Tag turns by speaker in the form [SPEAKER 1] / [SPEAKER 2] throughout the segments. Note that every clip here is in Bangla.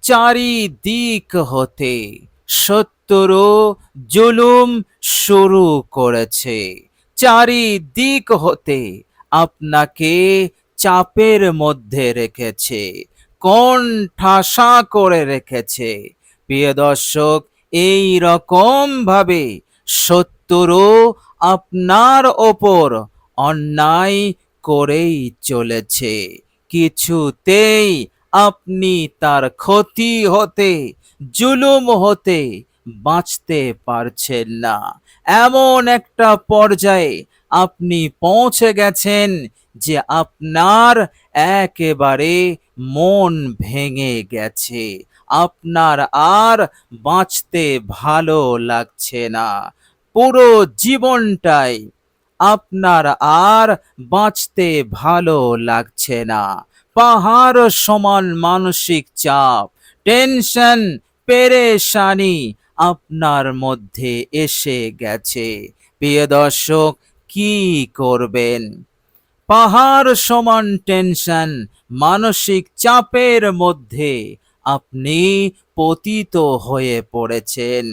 [SPEAKER 1] চারিদিক হতে শত্রু জুলুম শুরু করেছে। চারিদিক হতে আপনাকে চাপের মধ্যে রেখেছে, কোণঠাসা করে রেখেছে। প্রিয় দর্শক, এই রকম ভাবে শত্রু আপনার ওপর অন্যায় করেই চলেছে। কিছুতেই আপনি তার ক্ষতি হতে, জুলুম হতে বাঁচতে পারছেন না। এমন একটা পর্যায়ে আপনি পৌঁছে গেছেন যে আপনার একেবারে মন ভেঙে গেছে। আপনার আর বাঁচতে ভালো লাগছে না। পুরো জীবনটাই আপনার আর বাঁচতে ভালো লাগছে না। পাহাড় সমান মানসিক চাপ, টেনশন, পেরেশানি আপনার মধ্যে এসে গেছে। প্রিয় দর্শক, কি করবেন? পাহাড় সমান টেনশন, মানসিক চাপের মধ্যে আপনি পতিত হয়ে পড়েছেন।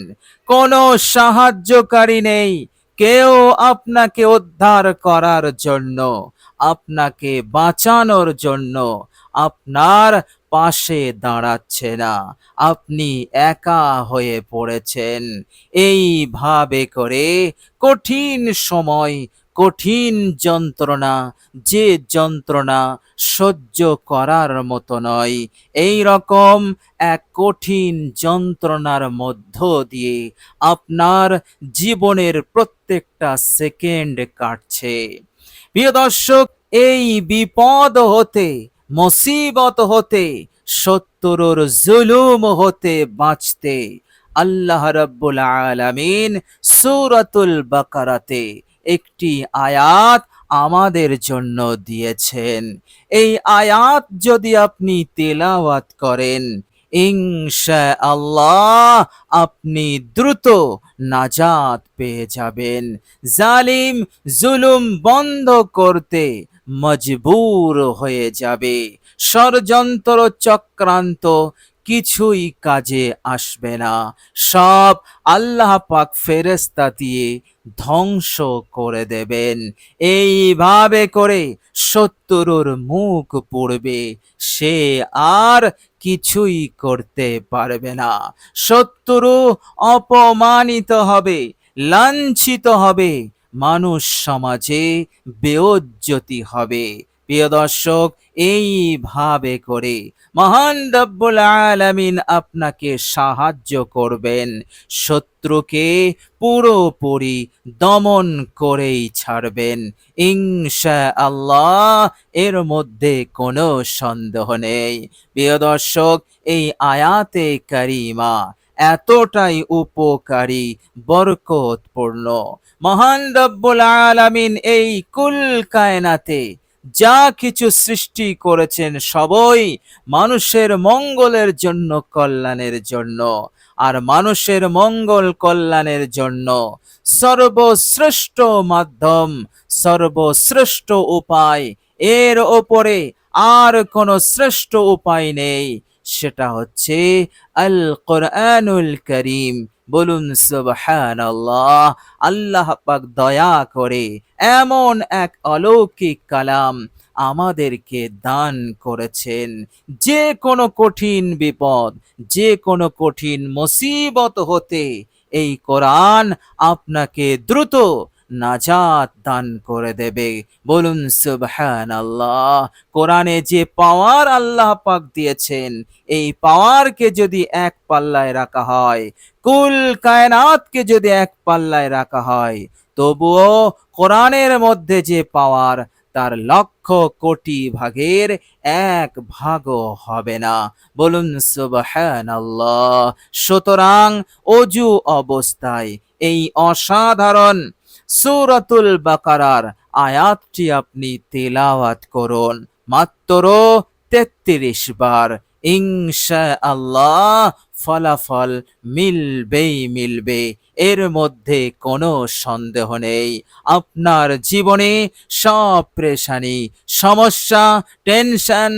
[SPEAKER 1] কোনো সাহায্যকারী নেই, কেউ আপনাকে উদ্ধার করার জন্য, আপনাকে বাঁচানোর জন্য আপনার পাশে দাঁড়াচ্ছে না। আপনি একা হয়ে পড়েছেন। এইভাবে করে কঠিন সময়, কঠিন যন্ত্রণা, যে যন্ত্রণা সহ্য করার মতো নয়, এই রকম এক কঠিন যন্ত্রণার মধ্য দিয়ে আপনার জীবনের প্রত্যেকটা সেকেন্ড কাটছে। প্রিয় দর্শক, এই বিপদ হতে, মুসিবত হতে, শত্রুর জুলুম হতে বাঁচতে আল্লাহ রাব্বুল আলামিন সূরাতুল বাকারাতে একটি আয়াত আমাদের জন্য দিয়েছেন। এই আয়াত যদি আপনি তেলাওয়াত করেন, ইনশাআল্লাহ আপনি দ্রুত নাজাত পেয়ে যাবেন। জালিম জুলুম বন্ধ করতে মজবুর হয়ে যাবে। ষড়যন্ত্র চক্রান্ত কিছুই কাজে আসবে না। সব আল্লাহ পাক ফেরেশতা দিয়ে ধ্বংস করে দেবেন। এইভাবে করে শত্রুর মুখ পুড়বে, সে আর কিছুই করতে পারবে না। শত্রু অপমানিত হবে, লাঞ্ছিত হবে, মানুষ সমাজে বেইজ্জতি হবে। প্রিয় দর্শক, এইভাবে করে মহান রব্বুল আলামিন আপনাকে সাহায্য করবেন। শত্রুকে পুরোপুরি দমন করেই ছাড়বেন ইনশাআল্লাহ, এর মধ্যে কোনো সন্দেহ নেই। প্রিয় দর্শক, এই আয়াতে কারিমা এতটাই উপকারী, বরকতপূর্ণ। মহান রব্বুল আলামিন এই কুল কায়নাতে যা কিছু সৃষ্টি করেছেন সবই মানুষের মঙ্গলের জন্য, কল্যাণের জন্য। আর মানুষের মঙ্গল কল্যাণের জন্য সর্বশ্রেষ্ঠ মাধ্যম, সর্বশ্রেষ্ঠ উপায়, এর ওপরে আর কোনো শ্রেষ্ঠ উপায় নেই, সেটা হচ্ছে আল কোরআনুল করিম। বলুন সুবহানাল্লাহ। আল্লাহ পাক দয়া করে এমন এক অলৌকিক কালাম আমাদেরকে দান করেছেন। যে কোনো কঠিন বিপদ, যে কোনো কঠিন মুসিবত হতে এই কোরআন আপনাকে দ্রুত নাজাত দান করে দেবে। বলুন সুবহানাল্লাহ। কোরআনে যে পাওয়ার আল্লাহ পাক দিয়েছেন, এই পাওয়ারকে যদি এক পাল্লায় রাখা হয়, কুল কায়নাতকে যদি এক পাল্লায় রাখা হয়, তবুও কোরআনের মধ্যে যে পাওয়ার, তার লক্ষ কোটি ভাগের এক ভাগও হবে না। বলুন সুবহানাল্লাহ। সুতরাং অজু অবস্থায় এই অসাধারণ সূরাতুল বাকারার আয়াতটি আপনি তেলাওয়াত করুন মাত্র ৩৩ বার। ইনশাআল্লাহ ফলাফল মিলবেই মিলবে। এর মধ্যে কোনো সন্দেহ নেই। আপনার জীবনে সব পেরেশানি, সমস্যা, টেনশন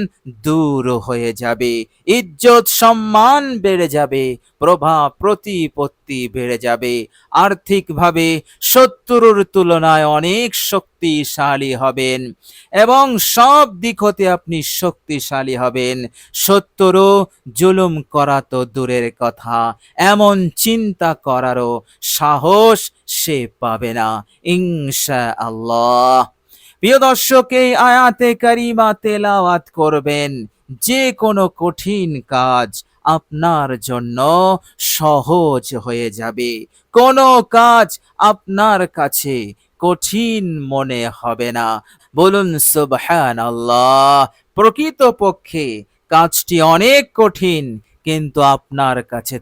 [SPEAKER 1] দূর হয়ে যাবে। ইজ্জত সম্মান বেড়ে যাবে, প্রভাব প্রতিপত্তি বেড়ে যাবে। আর্থিকভাবে শত্রুর তুলনায় অনেক শক্তিশালী হবেন এবং সব দিক হতে আপনি শক্তিশালী হবেন। শত্রু জুলুম করা তো দূরের কথা, এমন চিন্তা করারও সাহস সে পাবে না ইনশাআল্লাহ। প্রিয় দর্শক, এই আয়াতে কারিমা তেলাওয়াত করবেন, যে কোনো কঠিন কাজ আপনার জন্য সহজ হয়ে যাবে। কোনো কাজ আপনার কাছে কঠিন মনে হবে না। বলুন সুবহানাল্লাহ। প্রকৃতপক্ষে কাজটি অনেক কঠিন, কিন্তু আপনার কাছে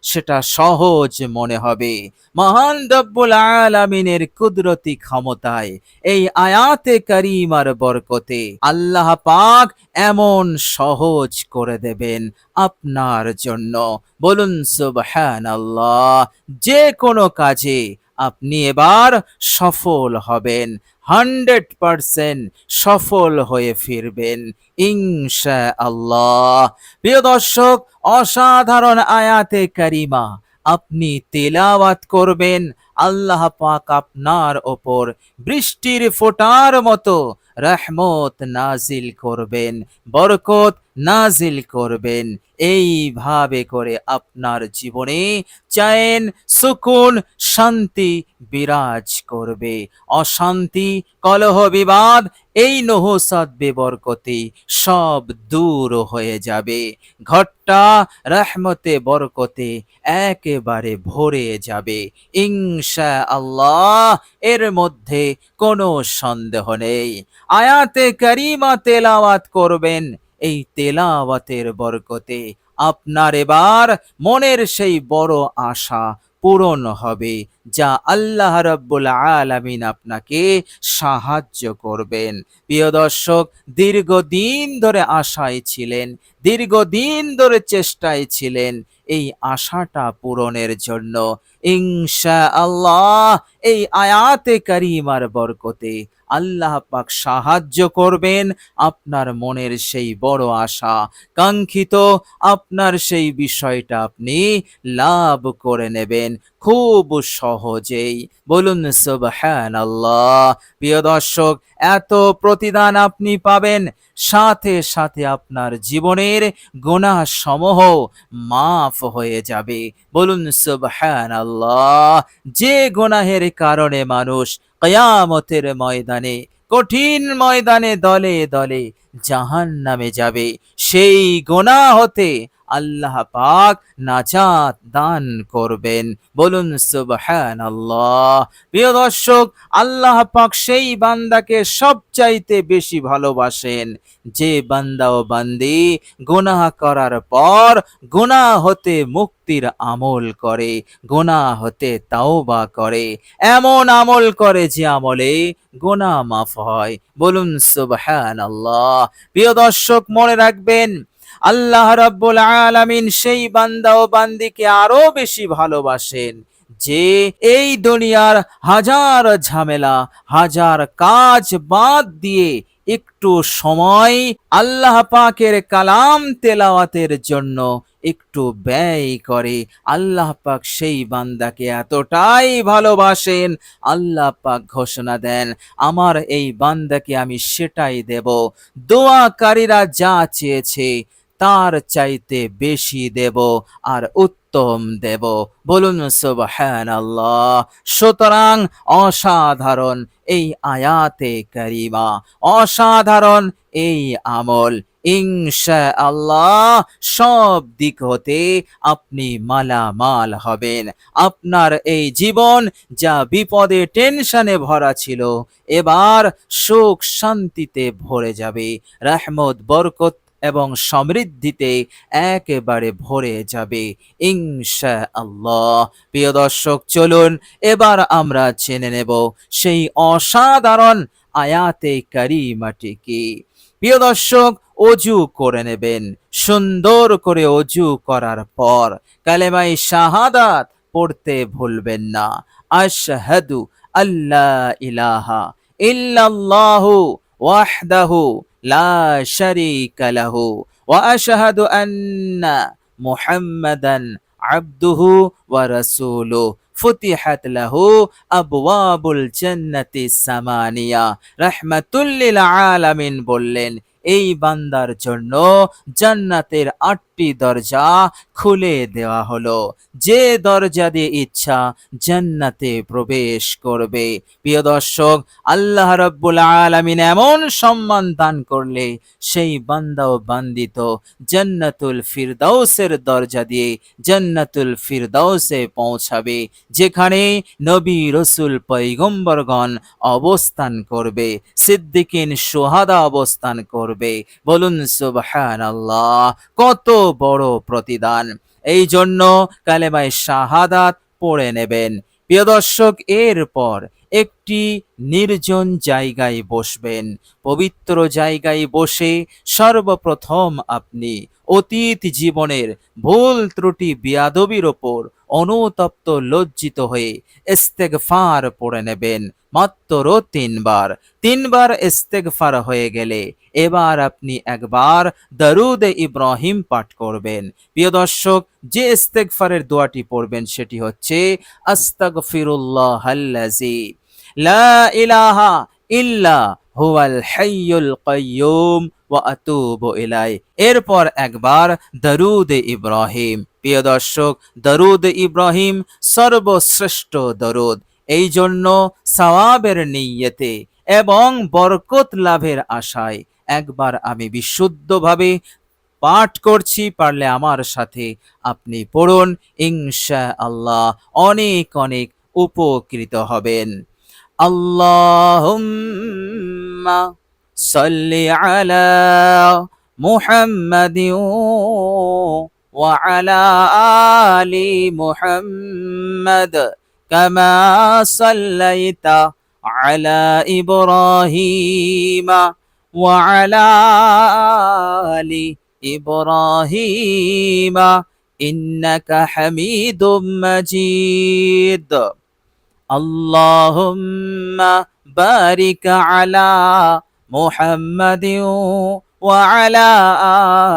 [SPEAKER 1] সেটা সহজ মনে হবে। মহান রব্বুল আলামিনের কুদরতি ক্ষমতায় এই আয়াতে কারিমার বরকতে আল্লাহ পাক এমন সহজ করে দেবেন আপনার জন্য। বলুন সুবহানাল্লাহ। যে কোনো কাজে আপনি এবার সফল হবেন, 100% সফল হয়ে ফিরবেন ইনশাআল্লাহ। প্রিয় দর্শক, অসাধারণ আয়াতে কারিমা আপনি তেলাওয়াত করবেন, আল্লাহ পাক আপনার ওপর বৃষ্টির ফোঁটার মতো রহমত নাজিল করবেন, বরকত নাজিল করবেন। এইভাবে করে আপনার জীবনে চैन, সুকুন, শান্তি বিরাজ করবে। অশান্তি, কলহ, বিবাদ এই নহসাদ বেবরকতি সব দূর হয়ে যাবে। ঘরটা রহমতে বরকতে একেবারে ভরে যাবে ইনশাআল্লাহ। এর মধ্যে কোনো সন্দেহ নেই। আয়াতে কারিমা তেলাওয়াত করবেন, এই তেলাওয়াতের বরকতে আপনার এবার মনের সেই বড় আশা পূরণ হবে, যা আল্লাহ রাব্বুল আলামিন আপনাকে সাহায্য করবেন। প্রিয় দর্শক, দীর্ঘদিন ধরে আশায় ছিলেন, দীর্ঘদিন ধরে চেষ্টায় ছিলেন এই আশাটা পূরণের জন্য। ইনশাআল্লাহ এই আয়াতে কারিমার বরকতে আল্লাহ পাক সাহায্য করবেন আপনার মনের সেই বড় আশা, কাঙ্ক্ষিত আপনার সেই বিষয়টা আপনি লাভ করে নেবেন খুব সহজেই। বলুন সুবহানাল্লাহ। প্রিয় দর্শক, এত প্রতিদান আপনি পাবেন, সাথে সাথে আপনার জীবনের গুনাহ সমূহ মাফ হয়ে যাবে। বলুন সুবহানাল্লাহ। যে গুনাহের কারণে মানুষ কিয়ামতের ময়দানে, কঠিন ময়দানে দলে দলে জাহান্নামে যাবে, সেই গুনাহ হতে আল্লাহ পাক নাজাত দান করবেন। বলুন সুবহানাল্লাহ। প্রিয় দর্শক, আল্লাহ পাক সেই বান্দাকে সবচাইতে বেশি ভালোবাসেন যে বান্দা ও বান্দি গুনাহ করার পর গুনাহ হতে মুক্তির আমল করে, গুনাহ হতে তাওবা করে, এমন আমল করে যে আমলে গুনাহ মাফ হয়। বলুন সুবহানাল্লাহ। প্রিয় দর্শক, মনে রাখবেন, আল্লাহ রাব্বুল আলামিন সেই বান্দা ও বান্দিকে আরো বেশি ভালোবাসেন যে এই দুনিয়ার হাজার ঝামেলা, হাজার কাজ বাদ দিয়ে একটু সময় আল্লাহ পাকের কালাম তেলাওয়াতের জন্য একটু ব্যয় করে। আল্লাহ পাক সেই বান্দাকে এতটাই ভালোবাসেন, আল্লাহ পাক ঘোষণা দেন, আমার এই বান্দাকে আমি সেটাই দেব, দোয়াকারীরা যা চেয়েছে তার চাইতে বেশি দেব আর উত্তম দেব। বলুন সুবহানাল্লাহ। সুতরাং অসাধারণ এই আয়াতে কারিমা, অসাধারণ এই আমল, ইনশাআল্লাহ সব দিক হতে আপনি মালামাল হবেন। আপনার এই জীবন যা বিপদে টেনশনে ভরা ছিল, এবার সুখ শান্তিতে ভরে যাবে, রহমত বরকত এবং সমৃদ্ধিতে একেবারে ভরে যাবে ইনশাআল্লাহ। প্রিয় দর্শক, চলুন এবার আমরা জেনে নেব সেই অসাধারণ আয়াতে কারিমাটি কি। প্রিয় দর্শক, অজু করে নেবেন। সুন্দর করে অজু করার পর কালেমায়ে শাহাদাত পড়তে ভুলবেন না। আশহাদু আল্লা ইলাহা ইল্লাল্লাহু ওয়াহদাহু লা শারীকা লাহু ওয়া আশহাদু আন্না মুহাম্মাদান আবদুহু ওয়া রাসূলুহু ফুতিহাত লাহু আবওয়াবুল জান্নাতি সামানিয়া। রাহমাতুল লিল আলামিন বললেন, এই বান্দার জন্য জান্নাতের 8টি দরজা খুলে দেওয়া হলো। যে দরজা দিয়ে ইচ্ছা জান্নাতে প্রবেশ করবে। প্রিয় দর্শক, আল্লাহ রাব্বুল আলামিন এমন সম্মান দান করলে সেই বান্দা ও বান্দিত জান্নাতুল ফিরদাউসের দরজা দিয়ে জান্নাতুল ফিরদাউসে পৌঁছাবে, যেখানে নবী রসুল পয়গম্বরগণ অবস্থান করবে, সিদ্দিকিন শুহাদা অবস্থান করবে। বলুন সুবহানাল্লাহ, কত বড় প্রতিদান! এই জন্য কালেমায়ে শাহাদাত পড়ে নেবেন। প্রিয় দর্শক, এরপর একটি নির্জন জায়গায় বসবেন। পবিত্র জায়গায় বসে সর্বপ্রথম আপনি অতীত জীবনের ভুল ত্রুটি বিয়াদবির ওপর অনুতপ্ত লজ্জিত হয়ে ইস্তেগফার পড়ে নেবেন মাত্র 3 বার। 3 বার ইস্তেগফার হয়ে গেলে এবার আপনি একবার দরুদ ইব্রাহিম পাঠ করবেন। প্রিয় দর্শক, যে ইস্তেগফারের দোয়াটি পড়বেন সেটি হচ্ছে আস্তাগফিরুল্লাহাল্লাযী লা ইলাহা ইল্লা হুয়াল হাইয়ুল কাইয়্যুম ওয়া আতুবু ইলাইহি। এরপর একবার দরুদ ইব্রাহিম। প্রিয় দর্শক, দরুদ ইব্রাহিম সর্বশ্রেষ্ঠ দরুদ। এই জন্য সওয়াবের নিয়তে এবং বরকত লাভের আশায় একবার আমি বিশুদ্ধভাবে পাঠ করছি, পারলে আমার সাথে আপনি পড়ুন, ইনশাআল্লাহ অনেক অনেক উপকৃত হবেন। আল্লাহুম্মা সাল্লি আলা মুহাম্মাদিন ওয়া আলা আলি মুহাম্মাদ কামা সাল্লাইতা আলা ইব্রাহিম ওয়া আলা আলি ইব্রাহিম ইন্নাকা হামিদুম মাজিদ। আল্লাহুম্মা বারিক আলা মুহাম্মাদিন ওয়া আলা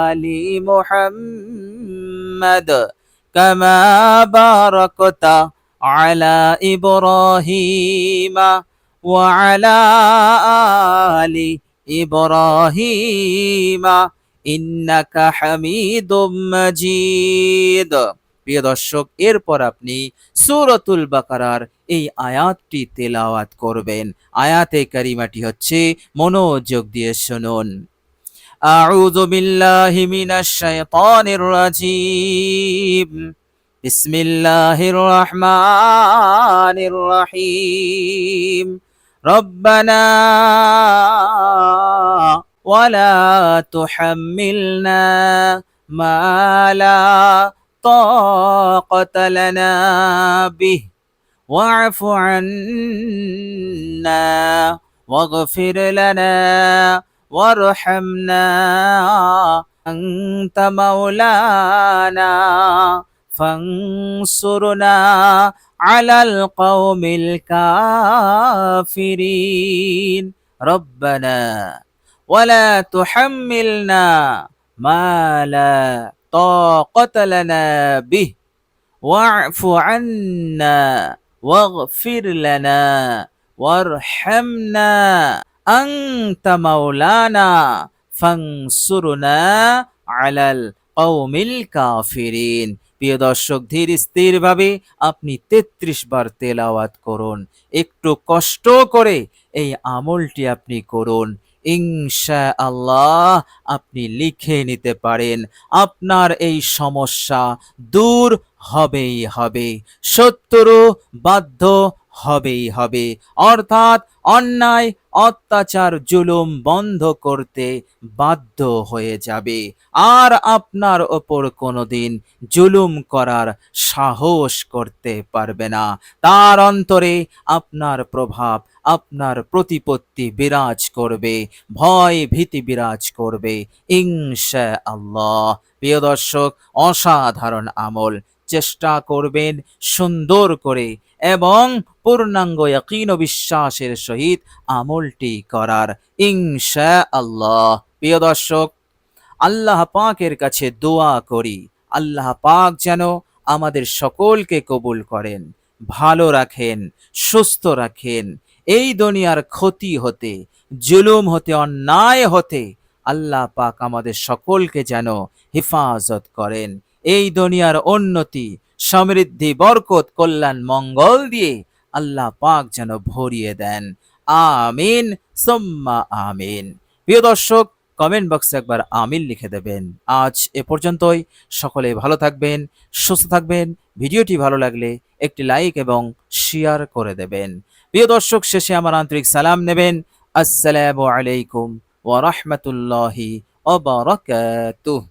[SPEAKER 1] আলি মুহাম্মাদ কামা বারাকতা আলা ইব্রাহিম ওয়া আলা আলি ইব্রাহিম ইন্নাকা হামিদুম মাজিদ। প্রিয় দর্শক, এরপর আপনি সূরাতুল বাকারার এই আয়াতটি তেলাওয়াত করবেন। আয়াতে কারিমাটি হচ্ছে, মনোযোগ দিয়ে শুনুন। আউযু বিল্লাহি মিনাশ শাইতানির রাজীম। বিসমিল্লাহির রহমানির রহিম। রব্বানা ওয়ালা তুহাম্মিলনা মা লা طاقة لنا به واعف عنا واغفر لنا وارحمنا أنت مولانا فانصرنا على القوم الكافرين ربنا ولا تحملنا ما لا طاقة لنا به واعف عنا واغفر لنا وارحمنا أنت مولانا فانصرنا على القوم الكافرين। প্রিয় দর্শক, ধীর স্থির ভাবে আপনি 33 বার তেলাওয়াত করুন। একটু কষ্ট করে এই আমলটি আপনি করুন, ইনশাআল্লাহ আপনি লিখে নিতে পারেন, আপনার এই সমস্যা দূর হবেই হবে, শত্রু বাধ্য হবেই হবে। অর্থাৎ অন্যায় অত্যাচার জুলুম বন্ধ করতে বাধ্য হয়ে যাবে, আর আপনার ওপর কোনোদিন জুলুম করার সাহস করতে পারবে না। তার অন্তরে আপনার প্রভাব, আপনার প্রতিপত্তি বিরাজ করবে, ভয় ভীতি বিরাজ করবে ইনশাআল্লাহ। প্রিয় দর্শক, অসাধারণ আমল, চেষ্টা করবেন সুন্দর করে এবং পূর্ণাঙ্গ ইয়াকিন ও বিশ্বাসের সহিত আমলটি করার ইনশাআল্লাহ। প্রিয় দর্শক, আল্লাহ পাকের কাছে দোয়া করি আল্লাহ পাক যেন আমাদের সকলকে কবুল করেন, ভালো রাখেন, সুস্থ রাখেন, এই দুনিয়ার ক্ষতি হতে, জুলুম হতে, অন্যায় হতে আল্লাহ পাক আমাদের সকলকে যেন হেফাজত করেন। এই দুনিয়ার উন্নতি, সমৃদ্ধি, বরকত, কল্যাণ, মঙ্গল দিয়ে আল্লাহ পাক যেন ভরিয়ে দেন। আমিন সুম্মা আমিন। প্রিয় দর্শক, কমেন্ট বক্সে একবার আমিন লিখে দেবেন। আজ এ পর্যন্তই। সকলে ভালো থাকবেন, সুস্থ থাকবেন। ভিডিওটি ভালো লাগলে একটি লাইক এবং শেয়ার করে দেবেন। প্রিয় দর্শক, শেষে আমার আন্তরিক সালাম নেবেন। আসসালামু আলাইকুম ওয়া রাহমাতুল্লাহি ওয়া বারাকাতুহু।